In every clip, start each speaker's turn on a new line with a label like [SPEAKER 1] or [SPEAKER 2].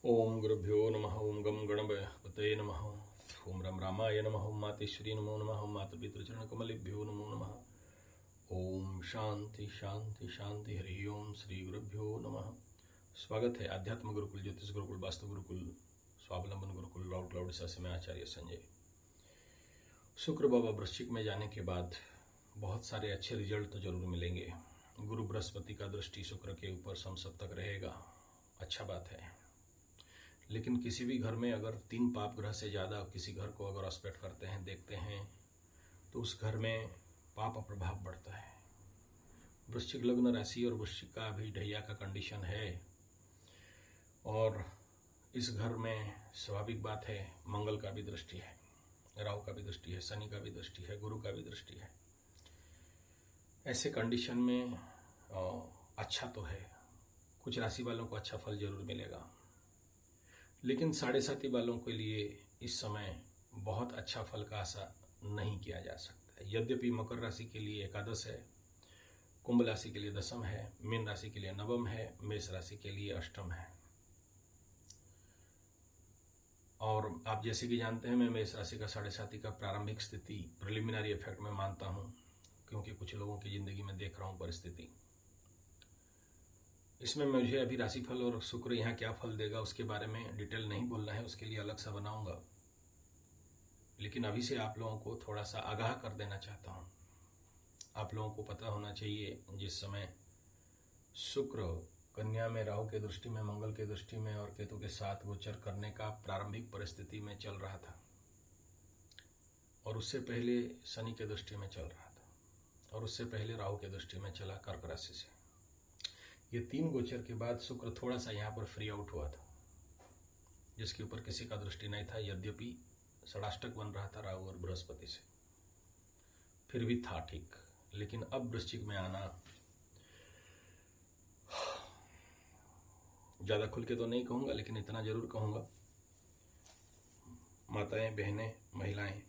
[SPEAKER 1] ओम गुरुभ्यो नमः। ओम गम गणपतये नमः। ओम रम रामाय नमः। ओम मातेश्वरी नमो नमः। ओम मातपितृचरण कमलेभ्यो नमो नमः। ओम शांति शांति शांति। हरि ओम। श्री गुरुभ्यो नमः। स्वागत है आध्यात्म गुरुकुल, ज्योतिष गुरुकुल, वास्तु गुरुकुल, स्वावलंबन गुरुकुल, राउट क्लाउड से मैं आचार्य संजय। शुक्र बाबा वृश्चिक में जाने के बाद बहुत सारे अच्छे रिजल्ट तो जरूर मिलेंगे। गुरु बृहस्पति का दृष्टि शुक्र के ऊपर सम तक रहेगा, अच्छा बात है। लेकिन किसी भी घर में अगर 3 पाप ग्रह से ज़्यादा किसी घर को अगर एस्पेक्ट करते हैं, देखते हैं, तो उस घर में पाप प्रभाव बढ़ता है। वृश्चिक लग्न राशि और वृश्चिक का अभी ढैया का कंडीशन है, और इस घर में स्वाभाविक बात है मंगल का भी दृष्टि है, राहु का भी दृष्टि है, शनि का भी दृष्टि है, गुरु का भी दृष्टि है। ऐसे कंडीशन में अच्छा तो है, कुछ राशि वालों को अच्छा फल जरूर मिलेगा। लेकिन 7.5 वालों के लिए इस समय बहुत अच्छा फल का आशा नहीं किया जा सकता है। यद्यपि मकर राशि के लिए एकादश है, कुंभ राशि के लिए दशम है, मीन राशि के लिए नवम है, मेष राशि के लिए अष्टम है। और आप जैसे कि जानते हैं, मैं मेष राशि का 7.5 का प्रारंभिक स्थिति प्रिलिमिनरी इफेक्ट में मानता हूँ, क्योंकि कुछ लोगों की जिंदगी में देख रहा हूँ परिस्थिति। इसमें मुझे अभी राशिफल और शुक्र यहाँ क्या फल देगा उसके बारे में डिटेल नहीं बोलना है, उसके लिए अलग सा बनाऊंगा। लेकिन अभी से आप लोगों को थोड़ा सा आगाह कर देना चाहता हूँ। आप लोगों को पता होना चाहिए, जिस समय शुक्र कन्या में राहु के दृष्टि में, मंगल के दृष्टि में और केतु के साथ गोचर करने का प्रारंभिक परिस्थिति में चल रहा था, और उससे पहले शनि के दृष्टि में चल रहा था, और उससे पहले राहु के दृष्टि में चला कर्क राशि से। ये 3 गोचर के बाद शुक्र थोड़ा सा यहाँ पर फ्री आउट हुआ था, जिसके ऊपर किसी का दृष्टि नहीं था। यद्यपि षडाष्टक बन रहा था राहु और बृहस्पति से, फिर भी था ठीक। लेकिन अब वृश्चिक में आना, ज्यादा खुल के तो नहीं कहूंगा, लेकिन इतना जरूर कहूंगा, माताएं, बहनें, महिलाएं,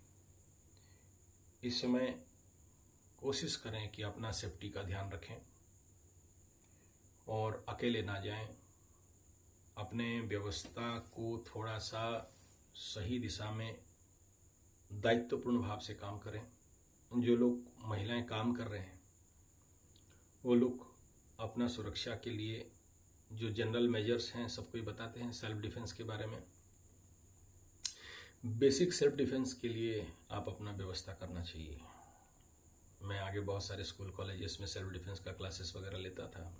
[SPEAKER 1] इस समय कोशिश करें कि अपना सेफ्टी का ध्यान रखें और अकेले ना जाएं। अपने व्यवस्था को थोड़ा सा सही दिशा में दायित्वपूर्ण भाव से काम करें। जो लोग महिलाएं काम कर रहे हैं, वो लोग अपना सुरक्षा के लिए जो जनरल मेजर्स हैं सबको ही बताते हैं सेल्फ डिफेंस के बारे में। बेसिक सेल्फ डिफेंस के लिए आप अपना व्यवस्था करना चाहिए। मैं आगे बहुत सारे स्कूल कॉलेजेस में सेल्फ डिफेंस का क्लासेस वगैरह लेता था,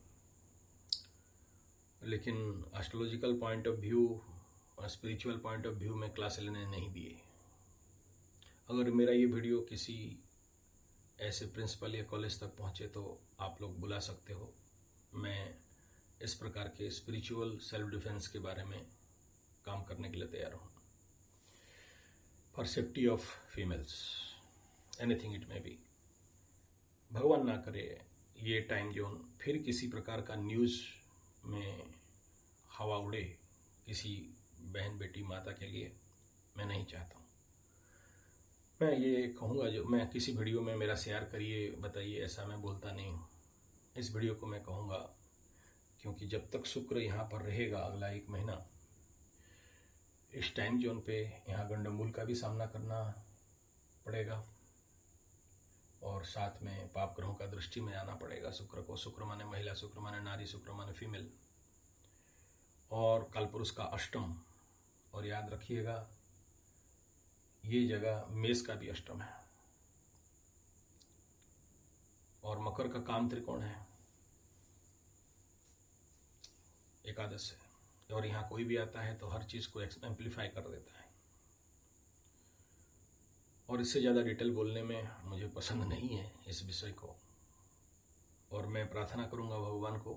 [SPEAKER 1] लेकिन एस्ट्रोलॉजिकल पॉइंट ऑफ व्यू और स्पिरिचुअल पॉइंट ऑफ व्यू में क्लास लेने नहीं दिए। अगर मेरा ये वीडियो किसी ऐसे प्रिंसिपल या कॉलेज तक पहुंचे तो आप लोग बुला सकते हो। मैं इस प्रकार के स्पिरिचुअल सेल्फ डिफेंस के बारे में काम करने के लिए तैयार हूँ, for safety of females, anything it may be. भगवान ना करे ये टाइम जोन फिर किसी प्रकार का न्यूज़ में हवा उड़े किसी बहन, बेटी, माता के लिए। मैं नहीं चाहता हूँ। मैं ये कहूँगा, जो मैं किसी वीडियो में मेरा शेयर करिए, बताइए, ऐसा मैं बोलता नहीं हूँ। इस वीडियो को मैं कहूँगा क्योंकि जब तक शुक्र यहाँ पर रहेगा अगला 1 महीना, इस टाइम जोन पे यहाँ गंडमूल का भी सामना करना पड़ेगा, और साथ में पाप ग्रहों का दृष्टि में आना पड़ेगा शुक्र को। शुक्र माने महिला, शुक्र माने नारी, शुक्र माने फीमेल, और कालपुरुष का अष्टम। और याद रखिएगा, ये जगह मेष का भी अष्टम है, और मकर का काम त्रिकोण है, एकादश है, और यहाँ कोई भी आता है तो हर चीज को एम्प्लीफाई कर देता है। और इससे ज़्यादा डिटेल बोलने में मुझे पसंद नहीं है इस विषय को, और मैं प्रार्थना करूंगा भगवान को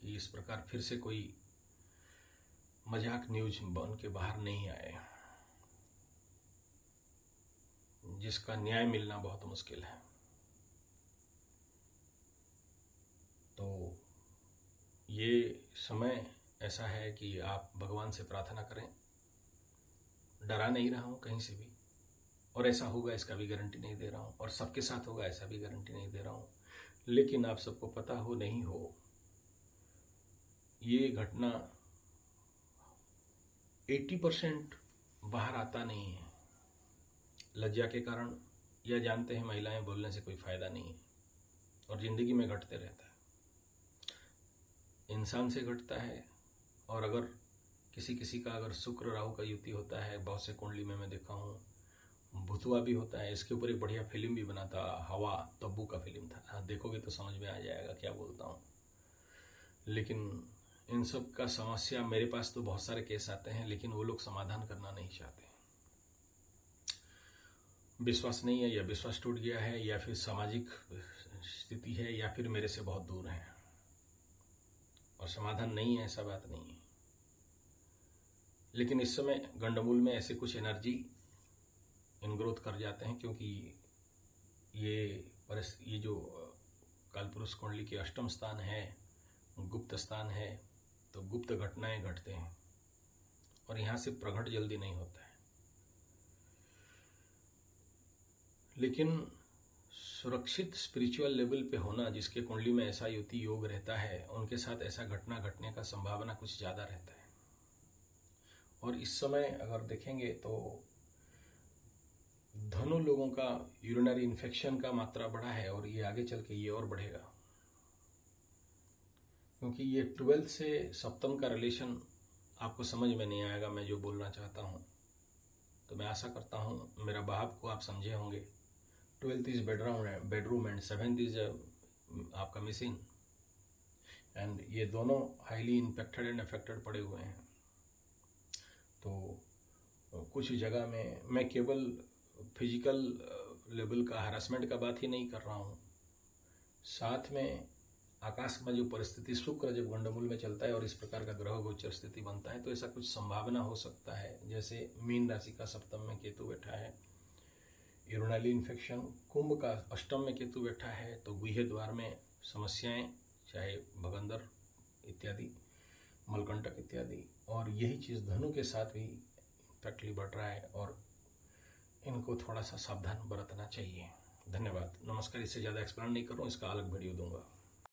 [SPEAKER 1] कि इस प्रकार फिर से कोई मजाक न्यूज बन के बाहर नहीं आए, जिसका न्याय मिलना बहुत मुश्किल है। तो ये समय ऐसा है कि आप भगवान से प्रार्थना करें। डरा नहीं रहा हूं कहीं से भी, और ऐसा होगा इसका भी गारंटी नहीं दे रहा हूं, और सबके साथ होगा ऐसा भी गारंटी नहीं दे रहा हूं। लेकिन आप सबको पता हो नहीं हो, ये घटना 80% बाहर आता नहीं है, लज्जा के कारण, या जानते हैं महिलाएं बोलने से कोई फायदा नहीं है और जिंदगी में घटते रहता है, इंसान से घटता है। और अगर किसी किसी का अगर शुक्र राहु का युति होता है, बहुत से कुंडली में मैं देखा हूँ, भुतवा भी होता है। इसके ऊपर एक बढ़िया फिल्म भी बना था, हवा, तब्बू का फिल्म था। हाँ, देखोगे तो समझ में आ जाएगा क्या बोलता हूँ। लेकिन इन सब का समस्या, मेरे पास तो बहुत सारे केस आते हैं, लेकिन वो लोग समाधान करना नहीं चाहते। विश्वास नहीं है, या विश्वास टूट गया है, या फिर सामाजिक स्थिति है, या फिर मेरे से बहुत दूर है और समाधान नहीं है, ऐसा बात नहीं है। लेकिन इस समय गंडमूल में ऐसे कुछ एनर्जी इनग्रोथ कर जाते हैं, क्योंकि ये जो कालपुरुष कुंडली के अष्टम स्थान है, गुप्त स्थान है, तो गुप्त घटनाएं घटते हैं और यहां से प्रकट जल्दी नहीं होता है। लेकिन सुरक्षित स्पिरिचुअल लेवल पे होना, जिसके कुंडली में ऐसा युति योग रहता है, उनके साथ ऐसा घटना घटने का संभावना कुछ ज्यादा रहता है। और इस समय अगर देखेंगे तो धनु लोगों का यूरिनरी इन्फेक्शन का मात्रा बढ़ा है और ये आगे चल के ये और बढ़ेगा, क्योंकि ये 12 से सप्तम का रिलेशन आपको समझ में नहीं आएगा मैं जो बोलना चाहता हूँ। तो मैं आशा करता हूँ मेरा भाव को आप समझे होंगे। 12th is bedroom and 7th is आपका मिसिंग, एंड ये दोनों हाईली इन्फेक्टेड एंड अफेक्टेड पड़े हुए हैं। तो कुछ जगह में मैं केवल फिजिकल लेवल का हरासमेंट का बात ही नहीं कर रहा हूँ, साथ में आकाश में जो परिस्थिति, शुक्र जब गंडमूल में चलता है और इस प्रकार का ग्रह गोचर स्थिति बनता है, तो ऐसा कुछ संभावना हो सकता है। जैसे मीन राशि का सप्तम में केतु बैठा है, यूरिनरी इन्फेक्शन, कुंभ का अष्टम में केतु बैठा है, तो गुह्य द्वार में समस्याएं, चाहे भगंदर इत्यादि, मलकंटक इत्यादि। और यही चीज़ धनु के साथ भी इम्पैक्टली बढ़ रहा है और इनको थोड़ा सा सावधान बरतना चाहिए। धन्यवाद, नमस्कार। इससे ज़्यादा एक्सप्लेन नहीं करूँ, इसका अलग वीडियो दूंगा।